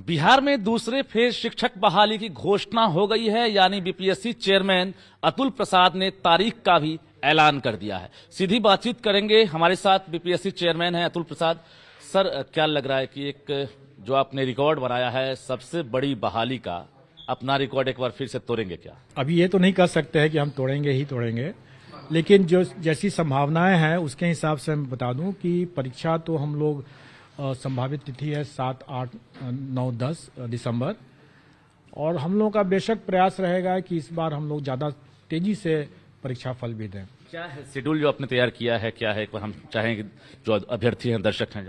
बिहार में दूसरे फेज शिक्षक बहाली की घोषणा हो गई है, यानी बीपीएससी चेयरमैन अतुल प्रसाद ने तारीख का भी ऐलान कर दिया है। सीधी बातचीत करेंगे, हमारे साथ बीपीएससी चेयरमैन है अतुल प्रसाद। सर, क्या लग रहा है कि एक जो आपने रिकॉर्ड बनाया है सबसे बड़ी बहाली का, अपना रिकॉर्ड एक बार फिर से तोड़ेंगे क्या? अभी ये तो नहीं कह सकते हैं कि हम तोड़ेंगे ही तोड़ेंगे, लेकिन जो जैसी संभावनाएं हैं उसके हिसाब से मैं बता दूं कि परीक्षा तो हम लोग संभावित तिथि है 7, 8, 9, 10 दिसंबर, और हम लोगों का बेशक प्रयास रहेगा कि इस बार हम लोग ज़्यादा तेजी से परीक्षा फल भी दें। क्या है शेड्यूल जो आपने तैयार किया है, क्या है? एक बार हम चाहें कि जो अभ्यर्थी हैं, दर्शक हैं,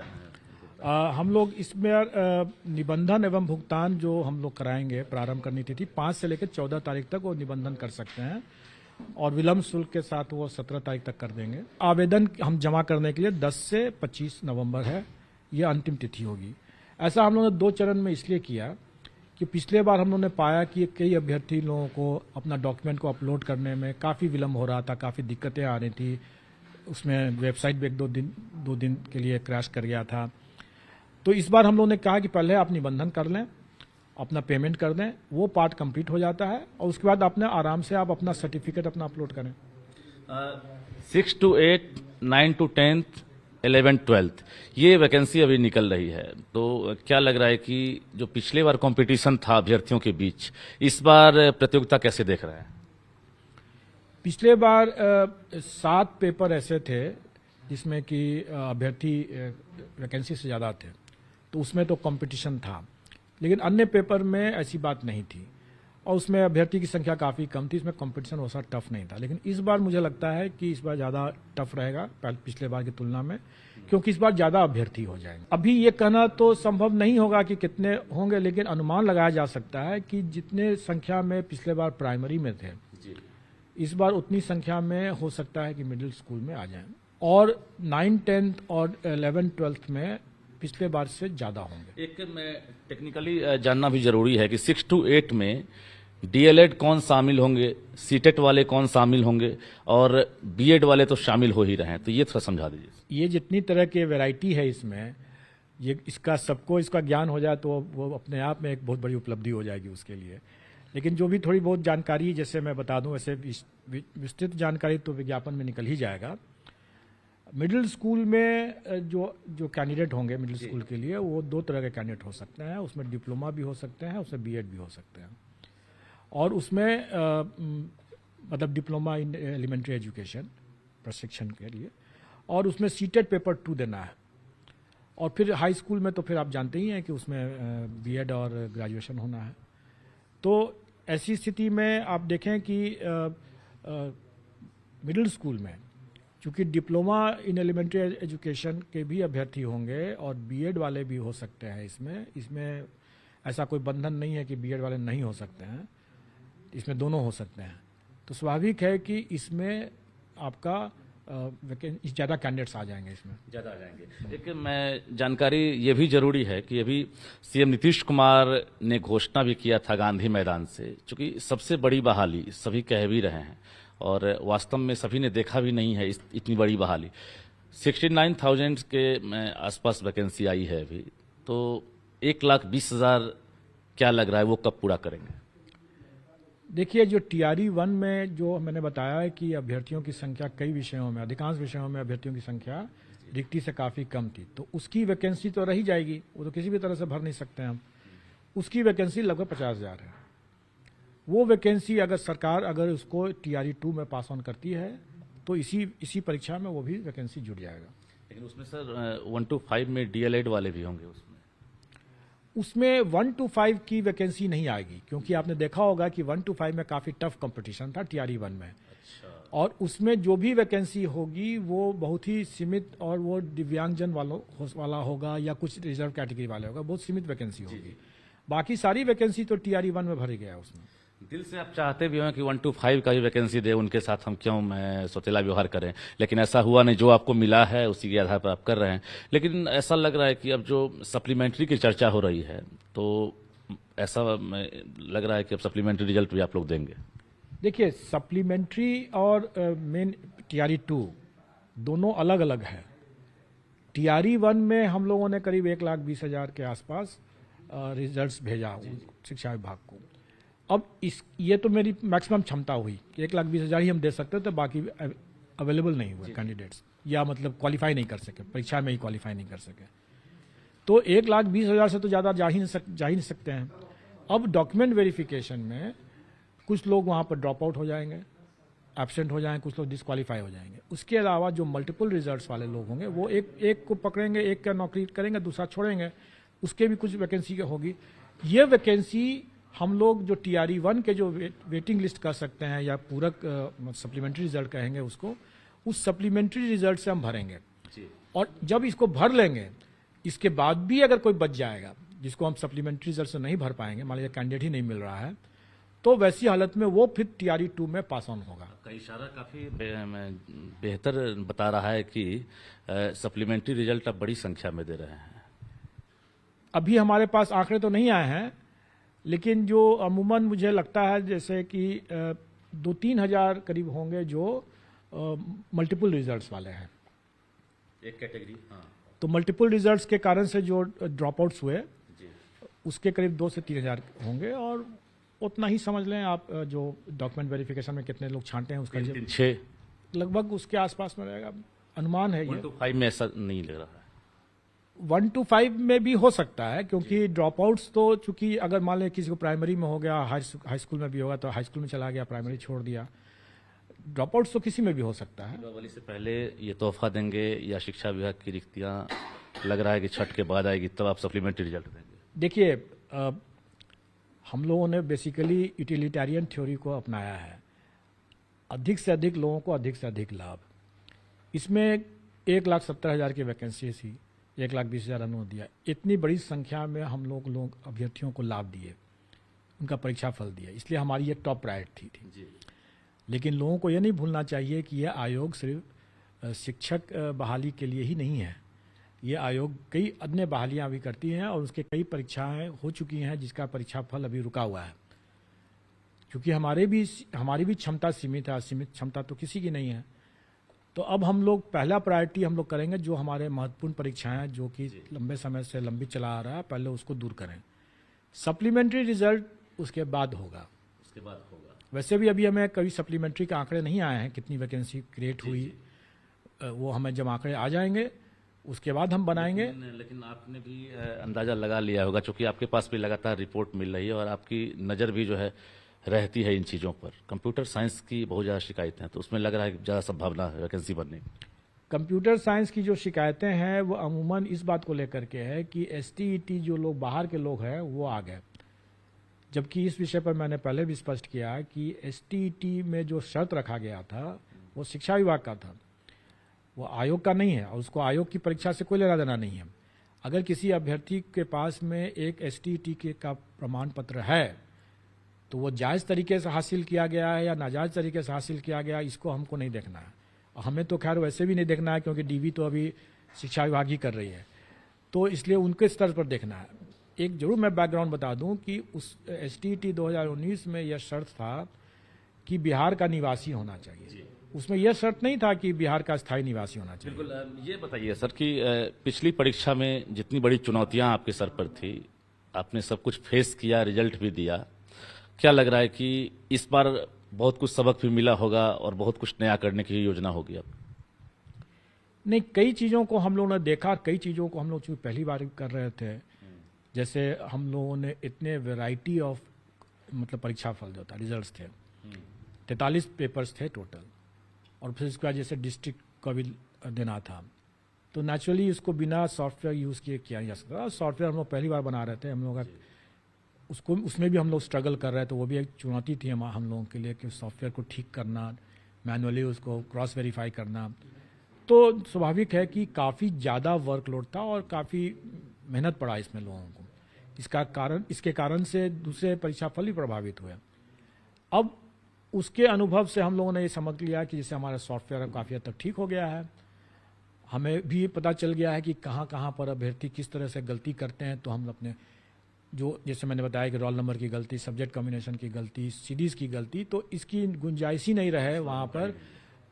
हम लोग इसमें निबंधन एवं भुगतान जो हम लोग कराएंगे, प्रारंभ करनी तिथि 5 से लेकर 14 तारीख तक वो निबंधन कर सकते हैं, और विलम्ब शुल्क के साथ वो 17 तारीख तक कर देंगे। आवेदन हम जमा करने के लिए 10 से 25 नवंबर है, ये अंतिम तिथि होगी। ऐसा हम लोगों ने 2 चरण में इसलिए किया कि पिछले बार हम लोगों ने पाया कि कई अभ्यर्थी लोगों को अपना डॉक्यूमेंट को अपलोड करने में काफ़ी विलम्ब हो रहा था, काफ़ी दिक्कतें आ रही थी, उसमें वेबसाइट भी 2 दिन के लिए क्रैश कर गया था। तो इस बार हम लोगों ने कहा कि पहले आप निबंधन कर लें, अपना पेमेंट कर दें, वो पार्ट कंप्लीट हो जाता है, और उसके बाद अपने आराम से आप अपना सर्टिफिकेट अपना अपलोड करें। 6 to 8, 9 to 10th, 11th, 12th ये वैकेंसी अभी निकल रही है। तो क्या लग रहा है कि जो पिछले बार कंपटीशन था अभ्यर्थियों के बीच, इस बार प्रतियोगिता कैसे देख रहे हैं? पिछले बार 7 पेपर ऐसे थे जिसमें कि अभ्यर्थी वैकेंसी से ज़्यादा थे, तो उसमें तो कंपटीशन था, लेकिन अन्य पेपर में ऐसी बात नहीं थी, और उसमें अभ्यर्थी की संख्या काफ़ी कम थी, इसमें कंपटीशन वैसा टफ नहीं था। लेकिन इस बार मुझे लगता है कि इस बार ज़्यादा टफ रहेगा पिछले बार की तुलना में, क्योंकि इस बार ज़्यादा अभ्यर्थी हो जाएंगे। अभी ये कहना तो संभव नहीं होगा कि कितने होंगे, लेकिन अनुमान लगाया जा सकता है कि जितने संख्या में पिछले बार प्राइमरी में थे, इस बार उतनी संख्या में हो सकता है कि मिडिल स्कूल में आ जाएं, और 9, 10th और 11, 12th में पिछले बार से ज़्यादा होंगे। एक मैं टेक्निकली जानना भी जरूरी है कि 6 to 8 में डीएलएड कौन शामिल होंगे, सीटेट वाले कौन शामिल होंगे, और बीएड वाले तो शामिल हो ही रहे हैं, तो ये थोड़ा समझा दीजिए। ये जितनी तरह की वैरायटी है इसमें, ये सबको इसका ज्ञान हो जाए तो वो अपने आप में एक बहुत बड़ी उपलब्धि हो जाएगी उसके लिए। लेकिन जो भी थोड़ी बहुत जानकारी जैसे मैं बता दूं, वैसे विस्तृत जानकारी तो विज्ञापन में निकल ही जाएगा। मिडिल स्कूल में जो कैंडिडेट होंगे मिडिल स्कूल के लिए, वो 2 तरह के कैंडिडेट हो सकते हैं। उसमें डिप्लोमा भी हो सकते हैं, उसमें बीएड भी हो सकते हैं, और उसमें मतलब डिप्लोमा इन एलिमेंट्री एजुकेशन प्रशिक्षण के लिए, और उसमें सीटेट पेपर 2 देना है। और फिर हाई स्कूल में तो फिर आप जानते ही हैं कि उसमें बीएड और ग्रेजुएशन होना है। तो ऐसी स्थिति में आप देखें कि मिडिल स्कूल में चूँकि डिप्लोमा इन एलिमेंट्री एजुकेशन के भी अभ्यर्थी होंगे और बीएड वाले भी हो सकते हैं। इसमें ऐसा कोई बंधन नहीं है कि बीएड वाले नहीं हो सकते हैं, इसमें दोनों हो सकते हैं। तो स्वाभाविक है कि इसमें आपका ज़्यादा कैंडिडेट्स आ जाएंगे, इसमें ज़्यादा आ जाएंगे। एक मैं जानकारी ये भी जरूरी है कि अभी सीएम नीतीश कुमार ने घोषणा भी किया था गांधी मैदान से, चूंकि सबसे बड़ी बहाली सभी कह भी रहे हैं, और वास्तव में सभी ने देखा भी नहीं है इतनी बड़ी बहाली। 69,000 के आसपास वैकेंसी आई है अभी, तो 1,20,000 क्या लग रहा है वो कब पूरा करेंगे? देखिए, जो TRE 1 में जो मैंने बताया है कि अभ्यर्थियों की संख्या कई विषयों में, अधिकांश विषयों में अभ्यर्थियों की संख्या रिक्ति से काफ़ी कम थी, तो उसकी वैकेंसी तो रही जाएगी, वो तो किसी भी तरह से भर नहीं सकते हम। उसकी वैकेंसी लगभग 50,000 है। वो वैकेंसी अगर सरकार उसको TRE 2 में पास ऑन करती है तो इसी परीक्षा में वो भी वैकेंसी जुड़ जाएगा। लेकिन उसमें सर 1 to 5 में डीएलएड वाले भी होंगे, उसमें 1 to 5 की वैकेंसी नहीं आएगी, क्योंकि आपने देखा होगा कि 1 to 5 में काफ़ी टफ कंपटीशन था TRE 1 में। अच्छा। और उसमें जो भी वैकेंसी होगी वो बहुत ही सीमित, और वो दिव्यांगजन वाला होगा या कुछ रिजर्व कैटेगरी वाले होगा, बहुत सीमित वैकेंसी होगी। बाकी सारी वैकेंसी तो TRE 1 में भरी गया है। उसमें दिल से आप चाहते भी हो कि 1 to 5 का भी वैकेंसी दे, उनके साथ हम क्यों सौतेला व्यवहार करें, लेकिन ऐसा हुआ नहीं। जो आपको मिला है उसी के आधार पर आप कर रहे हैं। लेकिन ऐसा लग रहा है कि अब जो सप्लीमेंट्री की चर्चा हो रही है, तो ऐसा लग रहा है कि अब सप्लीमेंट्री रिजल्ट भी आप लोग देंगे। देखिए, सप्लीमेंट्री और मेन TRE 2 दोनों अलग अलग है। TRE 1 में हम लोगों ने करीब 1,20,000 के आसपास रिजल्ट्स भेजा शिक्षा विभाग को। अब ये तो मेरी मैक्सिमम क्षमता हुई कि 1,20,000 ही हम दे सकते थे, बाकी अवेलेबल नहीं हुए कैंडिडेट्स, या मतलब क्वालिफाई नहीं कर सके, परीक्षा में ही क्वालिफाई नहीं कर सके। तो 1,20,000 से तो ज़्यादा जा ही नहीं सकते हैं। अब डॉक्यूमेंट वेरिफिकेशन में कुछ लोग वहाँ पर ड्रॉप आउट हो जाएंगे, एब्सेंट हो जाएंगे, कुछ लोग डिस्क्वालीफाई हो जाएंगे। उसके अलावा जो मल्टीपल रिजल्ट्स वाले लोग होंगे वो एक को पकड़ेंगे, एक का नौकरी करेंगे, दूसरा छोड़ेंगे, उसके भी कुछ वैकेंसी होगी। ये वैकेंसी हम लोग जो TRE 1 के जो वेटिंग लिस्ट कर सकते हैं या पूरक सप्लीमेंट्री रिजल्ट कहेंगे उसको, उस सप्लीमेंट्री रिजल्ट से हम भरेंगे। और जब इसको भर लेंगे, इसके बाद भी अगर कोई बच जाएगा जिसको हम सप्लीमेंट्री रिजल्ट से नहीं भर पाएंगे, मान लीजिए कैंडिडेट ही नहीं मिल रहा है, तो वैसी हालत में वो फिर TRE 2 में पास ऑन होगा। का इशारा काफी बेहतर बता रहा है कि सप्लीमेंट्री रिजल्ट आप बड़ी संख्या में दे रहे हैं। अभी हमारे पास आंकड़े तो नहीं आए हैं, लेकिन जो अमूमन मुझे लगता है जैसे कि 2-3 हज़ार करीब होंगे जो मल्टीपल रिजल्ट्स वाले हैं, एक कैटेगरी। हाँ। तो मल्टीपल रिजल्ट्स के कारण से जो ड्रॉप आउट्स हुए उसके करीब 2 से 3 हज़ार होंगे, और उतना ही समझ लें आप जो डॉक्यूमेंट वेरिफिकेशन में कितने लोग छांटे हैं उसका 6 लगभग उसके आसपास में रहेगा, अनुमान है। 1 to 5 में ऐसा नहीं लग रहा है। 1 to 5 में भी हो सकता है, क्योंकि ड्रॉप आउट्स तो चूंकि अगर मान लें किसी को प्राइमरी में हो गया, हाई स्कूल में भी होगा, तो हाई स्कूल में चला गया, प्राइमरी छोड़ दिया, ड्रॉप आउट्स तो किसी में भी हो सकता है। दीपावली से पहले ये तोहफा देंगे या शिक्षा विभाग की रिक्तियां लग रहा है कि छठ के बाद आएगी, तब आप सप्लीमेंट्री रिजल्ट देंगे? देखिए, हम लोगों ने बेसिकली यूटिलिटेरियन थ्योरी को अपनाया है, अधिक से अधिक लोगों को अधिक से अधिक लाभ। इसमें 1,70,000 की वैकेंसी थी, 1,20,000 अनुरोध दिया, इतनी बड़ी संख्या में हम लोग अभ्यर्थियों को लाभ दिए, उनका परीक्षा फल दिया, इसलिए हमारी ये टॉप प्रायोरिटी थी। लेकिन लोगों को ये नहीं भूलना चाहिए कि यह आयोग सिर्फ शिक्षक बहाली के लिए ही नहीं है, ये आयोग कई अन्य बहालियां भी करती हैं और उसके कई परीक्षाएं हो चुकी हैं जिसका परीक्षा फल अभी रुका हुआ है, क्योंकि हमारी भी क्षमता सीमित है, असीमित क्षमता तो किसी की नहीं है। तो अब हम लोग पहला प्रायोरिटी हम लोग करेंगे जो हमारे महत्वपूर्ण परीक्षाएं जो कि लंबे समय से लंबित चला आ रहा है, पहले उसको दूर करें। सप्लीमेंट्री रिजल्ट उसके बाद होगा। वैसे भी अभी हमें कभी सप्लीमेंट्री के आंकड़े नहीं आए हैं, कितनी वैकेंसी क्रिएट हुई, वो हमें जब आंकड़े आ जाएंगे उसके बाद हम बनाएंगे। लेकिन आपने भी अंदाजा लगा लिया होगा, क्योंकि आपके पास भी लगातार रिपोर्ट मिल रही है और आपकी नज़र भी जो है रहती है इन चीज़ों पर। कंप्यूटर साइंस की बहुत ज़्यादा शिकायतें हैं, तो उसमें लग रहा है कि ज़्यादा संभावना है वैकेंसी बनने की। कंप्यूटर साइंस की जो शिकायतें हैं वो अमूमन इस बात को लेकर के है कि STET जो लोग बाहर के लोग हैं वो आ गए, जबकि इस विषय पर मैंने पहले भी स्पष्ट किया कि STET में जो शर्त रखा गया था वो शिक्षा विभाग का था, वो आयोग का नहीं है, और उसको आयोग की परीक्षा से कोई लेना देना नहीं है। अगर किसी अभ्यर्थी के पास में एक STET का प्रमाण पत्र है तो वो जायज़ तरीके से हासिल किया गया है या नाजायज़ तरीके से हासिल किया गया, इसको हमको नहीं देखना है। हमें तो खैर वैसे भी नहीं देखना है, क्योंकि DV तो अभी शिक्षा विभाग ही कर रही है, तो इसलिए उनके स्तर पर देखना है। एक जरूर मैं बैकग्राउंड बता दूं कि उस STET 2019 में यह शर्त था कि बिहार का निवासी होना चाहिए, उसमें यह शर्त नहीं था कि बिहार का स्थायी निवासी होना चाहिए। बिल्कुल। ये बताइए सर कि पिछली परीक्षा में जितनी बड़ी चुनौतियां आपके सर पर थी, आपने सब कुछ फेस किया, रिजल्ट भी दिया, क्या लग रहा है कि इस बार बहुत कुछ सबक भी मिला होगा और बहुत कुछ नया करने की योजना होगी अब? नहीं, कई चीज़ों को हम लोगों ने देखा, कई चीज़ों को हम लोग चूंकि पहली बार कर रहे थे, जैसे हम लोगों ने इतने वैरायटी ऑफ मतलब परीक्षा फल जो था, रिजल्ट्स थे, 43 पेपर्स थे टोटल, और फिर उसके बाद जैसे डिस्ट्रिक्ट का भी देना था, तो नेचुरली उसको बिना सॉफ्टवेयर यूज़ किए किया जा सकता। सॉफ्टवेयर हम लोग पहली बार बना रहे थे, हम लोग उसको उसमें भी हम लोग स्ट्रगल कर रहे थे, वो भी एक चुनौती थी हम लोगों के लिए कि सॉफ्टवेयर को ठीक करना, मैनुअली उसको क्रॉस वेरीफाई करना। तो स्वाभाविक है कि काफ़ी ज़्यादा वर्कलोड था और काफ़ी मेहनत पड़ा इसमें लोगों को। इसके कारण से दूसरे परीक्षा फल भी प्रभावित हुए। अब उसके अनुभव से हम लोगों ने ये समझ लिया कि जैसे हमारा सॉफ्टवेयर काफ़ी हद तक ठीक हो गया है, हमें भी पता चल गया है कि कहाँ कहाँ पर अभ्यर्थी किस तरह से गलती करते हैं, तो हम अपने जो जैसे मैंने बताया कि रोल नंबर की गलती, सब्जेक्ट कॉम्बिनेशन की गलती, सीरीज़ की गलती, तो इसकी गुंजाइश ही नहीं रहे, वहाँ पर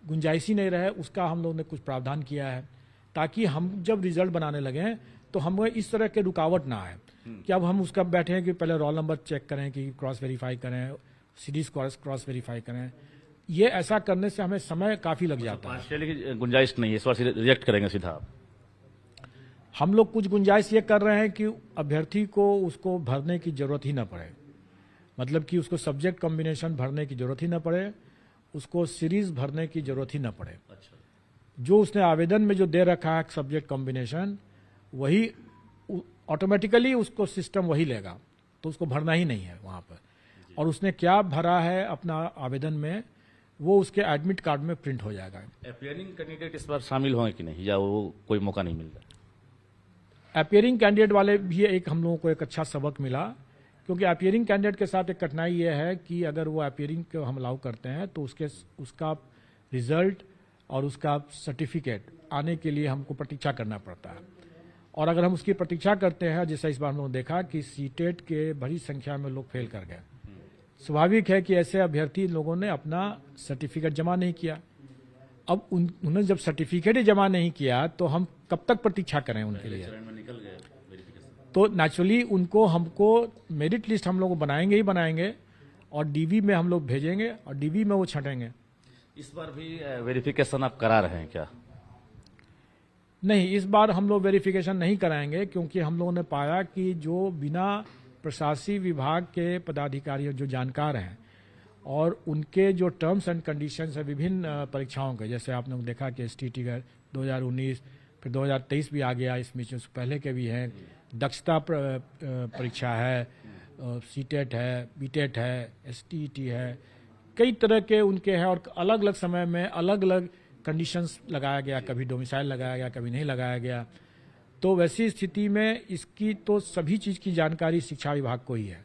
गुंजाइश ही नहीं रहे, उसका हम लोगों ने कुछ प्रावधान किया है ताकि हम जब रिजल्ट बनाने लगे तो हमें इस तरह के रुकावट ना आए कि अब हम उसका बैठे हैं कि पहले रोल नंबर चेक करें, कि क्रॉस वेरीफाई करें, सीरीज क्रॉस वेरीफाई करें। ये ऐसा करने से हमें समय काफ़ी लग जाता है। पार्शियली की गुंजाइश नहीं है, इस बार रिजेक्ट करेंगे सीधा आप? हम लोग कुछ गुंजाइश ये कर रहे हैं कि अभ्यर्थी को उसको भरने की जरूरत ही ना पड़े, मतलब कि उसको सब्जेक्ट कॉम्बिनेशन भरने की जरूरत ही ना पड़े, उसको सीरीज भरने की जरूरत ही ना पड़े। अच्छा, जो उसने आवेदन में जो दे रखा है सब्जेक्ट कॉम्बिनेशन, वही ऑटोमेटिकली उसको सिस्टम वही लेगा, तो उसको भरना ही नहीं है वहाँ पर। और उसने क्या भरा है अपना आवेदन में, वो उसके एडमिट कार्ड में प्रिंट हो जाएगा। अपीयरिंग कैंडिडेट इस बार शामिल होंगे कि नहीं, या वो कोई मौका नहीं मिल रहा? अपीयरिंग कैंडिडेट वाले भी एक हम लोगों को एक अच्छा सबक मिला, क्योंकि अपीयरिंग कैंडिडेट के साथ एक कठिनाई ये है कि अगर वो अपीयरिंग को हम अलाउ करते हैं तो उसका रिजल्ट और उसका सर्टिफिकेट आने के लिए हमको प्रतीक्षा करना पड़ता है। और अगर हम उसकी प्रतीक्षा करते हैं, जैसा इस बार हम लोगों ने देखा कि सीटेट के बड़ी संख्या में लोग फेल कर गए, स्वाभाविक है कि ऐसे अभ्यर्थी लोगों ने अपना सर्टिफिकेट जमा नहीं किया। अब उन्होंने जब सर्टिफिकेट ही जमा नहीं किया तो हम कब तक प्रतीक्षा करें उनके लिए? तो नेचुरली उनको हमको मेरिट लिस्ट हम लोग बनाएंगे ही बनाएंगे और डीवी में हम लोग भेजेंगे और डीवी में वो छटेंगे। इस बार भी वेरिफिकेशन आप करा रहे हैं क्या? नहीं, इस बार हम लोग वेरिफिकेशन नहीं कराएंगे, क्योंकि हम लोगों ने पाया कि जो बिना प्रशासनिक विभाग के पदाधिकारी जो जानकार हैं और उनके जो टर्म्स एंड कंडीशंस है विभिन्न परीक्षाओं के, जैसे आपने देखा कि STT का 2019, फिर 2023 भी आ गया, इसमें जो पहले के भी हैं, दक्षता परीक्षा है, सीटेट है, बीटेट है, STET है, कई तरह के उनके हैं और अलग अलग समय में अलग अलग कंडीशंस लगाया गया, कभी डोमिसाइल लगाया गया, कभी नहीं लगाया गया। तो वैसी स्थिति में इसकी तो सभी चीज़ की जानकारी शिक्षा विभाग को ही है,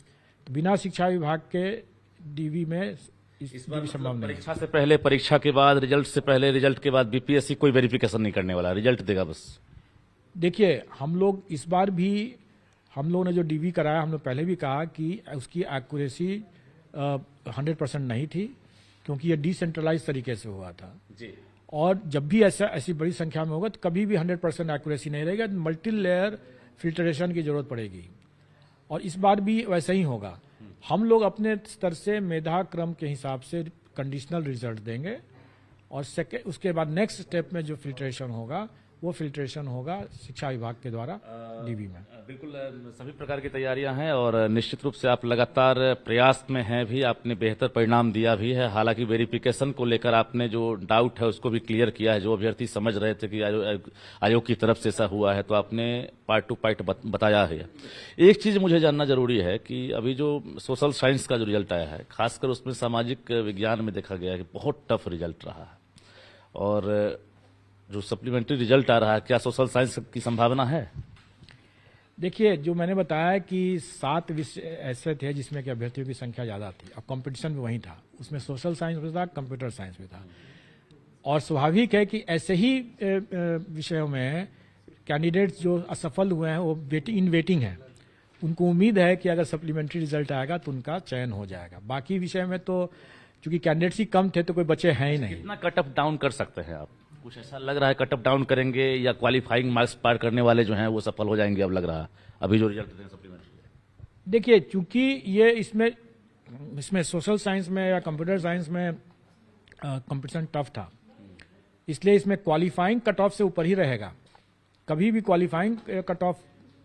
तो बिना शिक्षा विभाग के डीवी में इस बार संभव नहीं। परीक्षा से पहले, परीक्षा के बाद, रिजल्ट से पहले, रिजल्ट के बाद बीपीएससी कोई वेरिफिकेशन नहीं करने वाला, रिजल्ट देगा बस? देखिए, हम लोग इस बार भी हम लोगों ने जो डीवी कराया, हमने पहले भी कहा कि उसकी एक्यूरेसी 100% नहीं थी, क्योंकि ये डिसेंट्रलाइज तरीके से हुआ था जी। और जब भी ऐसी बड़ी संख्या में होगा तो कभी भी 100% एक्यूरेसी नहीं रहेगा, मल्टी लेयर फिल्ट्रेशन की जरूरत पड़ेगी। और इस बार भी वैसा ही होगा। हम लोग अपने स्तर से मेधा क्रम के हिसाब से कंडीशनल रिजल्ट देंगे और उसके बाद नेक्स्ट स्टेप में जो फिल्ट्रेशन होगा वो फिल्ट्रेशन होगा शिक्षा विभाग के द्वारा डीवी में। बिल्कुल, सभी प्रकार की तैयारियां हैं और निश्चित रूप से आप लगातार प्रयास में हैं भी, आपने बेहतर परिणाम दिया भी है। हालांकि वेरिफिकेशन को लेकर आपने जो डाउट है उसको भी क्लियर किया है। जो अभ्यर्थी समझ रहे थे कि आयोग की तरफ से ऐसा हुआ है, तो आपने पार्ट टू पार्ट बताया है। एक चीज मुझे जानना जरूरी है कि अभी जो सोशल साइंस का जो रिजल्ट आया है, खासकर उसमें सामाजिक विज्ञान में देखा गया है कि बहुत टफ रिजल्ट रहा है, और जो सप्लीमेंट्री रिजल्ट आ रहा है, क्या सोशल साइंस की संभावना है? देखिए, जो मैंने बताया कि 7 विषय ऐसे थे जिसमें कि अभ्यर्थियों की संख्या ज़्यादा थी और कंपटीशन भी वहीं था, उसमें सोशल साइंस भी था, कंप्यूटर साइंस भी था। और स्वाभाविक है कि ऐसे ही विषयों में कैंडिडेट्स जो असफल हुए हैं वो इन वेटिंग है, उनको उम्मीद है कि अगर सप्लीमेंट्री रिजल्ट आएगा तो उनका चयन हो जाएगा। बाकी विषय में तो चूंकि कैंडिडेट्स ही कम थे तो कोई बचे हैं ही नहीं। कितना कट ऑफ डाउन कर सकते हैं आप? कुछ ऐसा लग रहा है कट ऑफ डाउन करेंगे, या क्वालिफाइंग मार्क्स पार करने वाले जो हैं वो सफल हो जाएंगे? अब लग रहा है अभी जो रिजल्ट दें सप्लीमेंट्री। देखिए, चूंकि ये इसमें सोशल साइंस में या कंप्यूटर साइंस में कंपटीशन टफ था, इसलिए इसमें क्वालिफाइंग कट ऑफ से ऊपर ही रहेगा, कभी भी क्वालिफाइंग कट ऑफ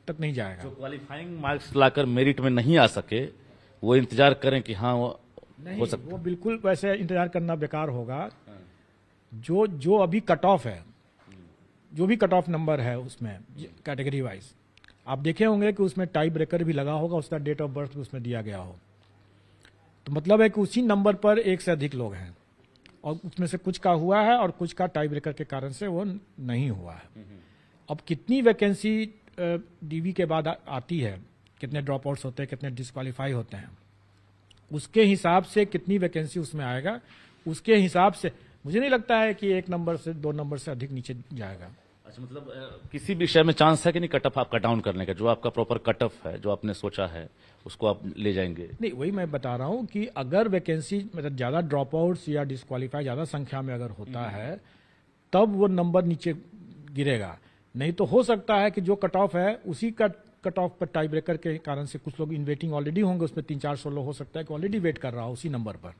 तक नहीं जाएगा। जो क्वालिफाइंग मार्क्स लाकर मेरिट में नहीं आ सके वो इंतजार करें कि हाँ वो नहीं, हो सकता? वो बिल्कुल वैसे इंतजार करना बेकार होगा। जो अभी कट ऑफ है, जो भी कट ऑफ नंबर है उसमें कैटेगरी वाइज आप देखे होंगे कि उसमें टाई ब्रेकर भी लगा होगा, उसका डेट ऑफ बर्थ भी उसमें दिया गया हो, तो मतलब है कि उसी नंबर पर एक से अधिक लोग हैं और उसमें से कुछ का हुआ है और कुछ का टाई ब्रेकर के कारण से वो नहीं हुआ है। अब कितनी वैकेंसी डीवी के बाद आती है, कितने ड्रॉप आउट्स होते हैं, कितने डिस्क्वालीफाई होते हैं, उसके हिसाब से कितनी वैकेंसी उसमें आएगा, उसके हिसाब से मुझे नहीं लगता है कि 1 नंबर से 2 नंबर से अधिक नीचे जाएगा। अच्छा, मतलब किसी विषय में चांस है कि नहीं कट ऑफ आपका डाउन करने का? जो आपका प्रॉपर कट ऑफ है, जो आपने सोचा है, उसको आप ले जाएंगे? नहीं, वही मैं बता रहा हूं कि अगर वैकेंसी मतलब ज्यादा ड्रॉप आउट्स या डिस्क्वालीफाई ज्यादा संख्या में अगर होता है तब वो नंबर नीचे गिरेगा। नहीं तो हो सकता है कि जो कट ऑफ है उसी का कट ऑफ पर टाई ब्रेकर के कारण से कुछ लोग इन वेटिंग ऑलरेडी होंगे, उसमें 300-400 लोग हो सकता है कि ऑलरेडी वेट कर रहा हो उसी नंबर पर,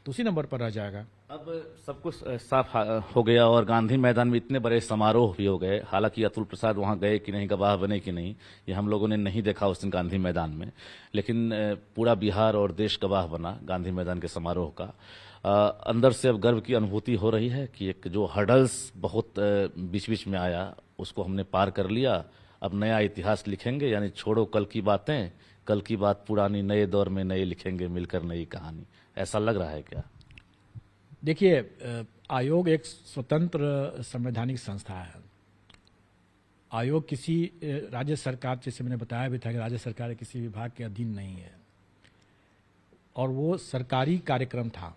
तो उसी नंबर पर रह जाएगा। अब सब कुछ साफ हो गया और गांधी मैदान में इतने बड़े समारोह भी हो गए। हालांकि अतुल प्रसाद वहां गए कि नहीं, गवाह बने कि नहीं, ये हम लोगों ने नहीं देखा उस दिन गांधी मैदान में, लेकिन पूरा बिहार और देश गवाह बना गांधी मैदान के समारोह का। अंदर से अब गर्व की अनुभूति हो रही है कि एक जो हर्डल्स बहुत बीच बीच में आया उसको हमने पार कर लिया। अब नया इतिहास लिखेंगे, यानी छोड़ो कल की बातें, कल की बात पुरानी, नए दौर में नए लिखेंगे मिलकर नई कहानी। ऐसा लग रहा है क्या? देखिए, आयोग एक स्वतंत्र संवैधानिक संस्था है। आयोग किसी राज्य सरकार, जैसे मैंने बताया भी था कि राज्य सरकार किसी विभाग के अधीन नहीं है, और वो सरकारी कार्यक्रम था।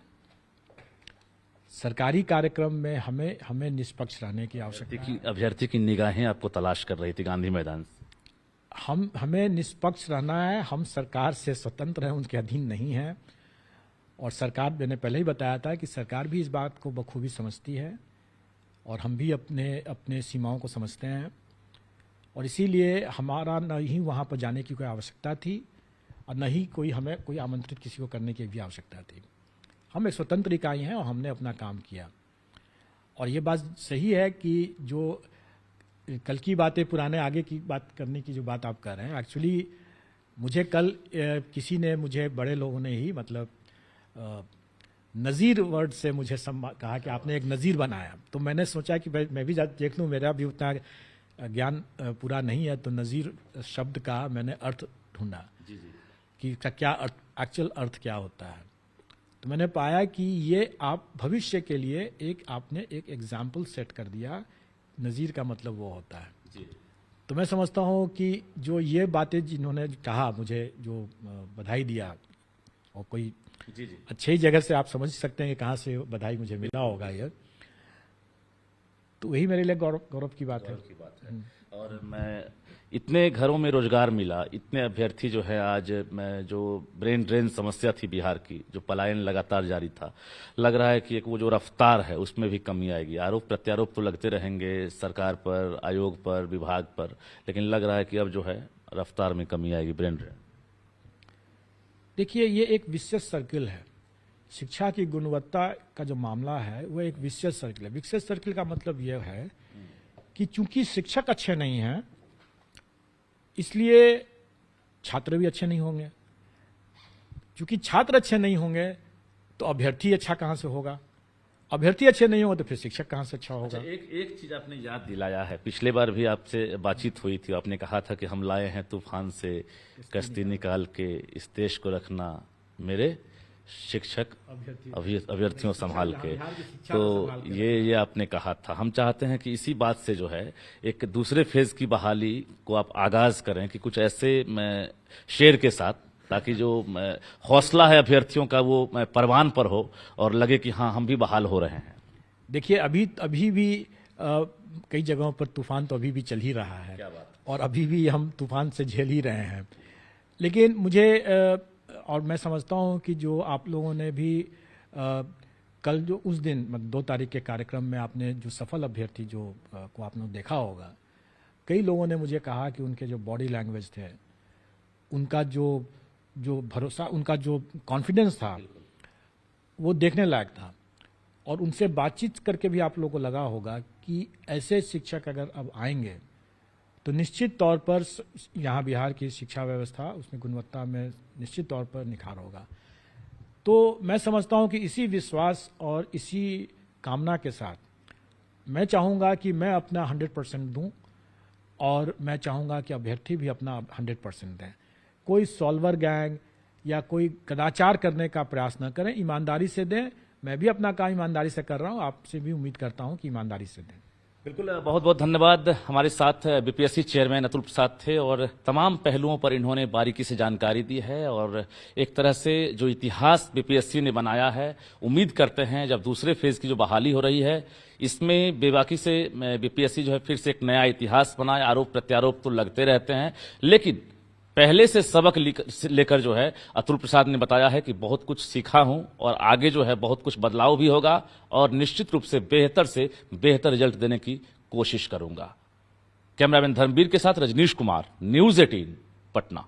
सरकारी कार्यक्रम में हमें निष्पक्ष रहने की आवश्यकता है। अभ्यर्थी की निगाहें आपको तलाश कर रही थी गांधी मैदान से। हमें निष्पक्ष रहना है। हम सरकार से स्वतंत्र हैं, उनके अधीन नहीं हैं। और सरकार, मैंने पहले ही बताया था कि सरकार भी इस बात को बखूबी समझती है और हम भी अपने सीमाओं को समझते हैं, और इसीलिए हमारा न ही वहाँ पर जाने की कोई आवश्यकता थी और न ही हमें कोई आमंत्रित किसी को करने की भी आवश्यकता थी। हम एक स्वतंत्र इकाई हैं और हमने अपना काम किया। और ये बात सही है कि जो कल की बातें पुराने आगे की बात करने की जो बात आप कर रहे हैं, एक्चुअली मुझे कल किसी ने, मुझे बड़े लोगों ने ही, मतलब नज़ीर वर्ड से मुझे कहा कि आपने एक नज़ीर बनाया। तो मैंने सोचा कि मैं भी देख लूँ, मेरा भी उतना ज्ञान पूरा नहीं है, तो नज़ीर शब्द का मैंने अर्थ ढूंढा कि क्या अर्थ, एक्चुअल अर्थ क्या होता है। तो मैंने पाया कि ये आप भविष्य के लिए आपने एक एग्जाम्पल सेट कर दिया। नज़ीर का मतलब वो होता है। तो मैं समझता हूँ कि जो ये बातें जिन्होंने कहा, मुझे जो बधाई दिया, और कोई अच्छे ही जगह से आप समझ सकते हैं कि कहाँ से बधाई मुझे मिला होगा ये, तो वही मेरे लिए गौरव की बात है। और मैं, इतने घरों में रोजगार मिला, इतने अभ्यर्थी जो है आज, मैं जो ब्रेन ड्रेन समस्या थी बिहार की, जो पलायन लगातार जारी था, लग रहा है कि एक वो जो रफ्तार है उसमें भी कमी आएगी। आरोप प्रत्यारोप तो लगते रहेंगे सरकार पर, आयोग पर, विभाग पर, लेकिन लग रहा है कि अब जो है रफ्तार में कमी आएगी, ब्रेन ड्रेन। देखिए, ये एक विशेष सर्किल है। शिक्षा की गुणवत्ता का जो मामला है वो एक विशेष सर्किल है। विशेष सर्किल का मतलब यह है कि चूंकि शिक्षक अच्छे नहीं हैं, इसलिए छात्र भी अच्छे नहीं होंगे। चूंकि छात्र अच्छे नहीं होंगे तो अभ्यर्थी अच्छा कहां से होगा, अभ्यर्थी अच्छे नहीं होंगे तो फिर शिक्षक कहां से अच्छा होगा। एक चीज आपने याद दिलाया है, पिछले बार भी आपसे बातचीत हुई थी, आपने कहा था कि हम लाए हैं तूफान से कश्ती निकाल के, इस देश को रखना मेरे शिक्षक अभ्यर्थियों संभाल के। तो ये आपने कहा था। हम चाहते हैं कि इसी बात से जो है एक दूसरे फेज की बहाली को आप आगाज करें कि कुछ ऐसे शेर के साथ, ताकि जो हौसला है अभ्यर्थियों का वो परवान पर हो और लगे कि हाँ, हम भी बहाल हो रहे हैं। देखिए, अभी भी कई जगहों पर तूफान तो अभी भी चल ही रहा है। क्या बात। और अभी भी हम तूफान से झेल ही रहे हैं। लेकिन मुझे और मैं समझता हूं कि जो आप लोगों ने भी कल जो उस दिन 2 तारीख के कार्यक्रम में आपने जो सफल अभ्यर्थी जो को आपने देखा होगा, कई लोगों ने मुझे कहा कि उनके जो बॉडी लैंग्वेज थे, उनका जो भरोसा, उनका जो कॉन्फिडेंस था, वो देखने लायक था। और उनसे बातचीत करके भी आप लोगों को लगा होगा कि ऐसे शिक्षक अगर अब आएंगे तो निश्चित तौर पर यहाँ बिहार की शिक्षा व्यवस्था, उसमें गुणवत्ता में निश्चित तौर पर निखार होगा। तो मैं समझता हूँ कि इसी विश्वास और इसी कामना के साथ मैं चाहूँगा कि मैं अपना 100% दूँ, और मैं चाहूँगा कि अभ्यर्थी भी अपना 100% दें। कोई सॉल्वर गैंग या कोई कदाचार करने का प्रयास न करें, ईमानदारी से दें। मैं भी अपना काम ईमानदारी से कर रहा हूँ, आपसे भी उम्मीद करता हूँ कि ईमानदारी से दें। बिल्कुल, बहुत बहुत धन्यवाद। हमारे साथ बीपीएससी चेयरमैन अतुल प्रसाद थे और तमाम पहलुओं पर इन्होंने बारीकी से जानकारी दी है, और एक तरह से जो इतिहास बीपीएससी ने बनाया है, उम्मीद करते हैं जब दूसरे फेज की जो बहाली हो रही है, इसमें बेबाकी से बीपीएससी जो है फिर से एक नया इतिहास बनाए। आरोप प्रत्यारोप तो लगते रहते हैं, लेकिन पहले से सबक लेकर जो है अतुल प्रसाद ने बताया है कि बहुत कुछ सीखा हूं और आगे जो है बहुत कुछ बदलाव भी होगा और निश्चित रूप से बेहतर रिजल्ट देने की कोशिश करूंगा। कैमरामैन धर्मवीर के साथ रजनीश कुमार, न्यूज 18 पटना।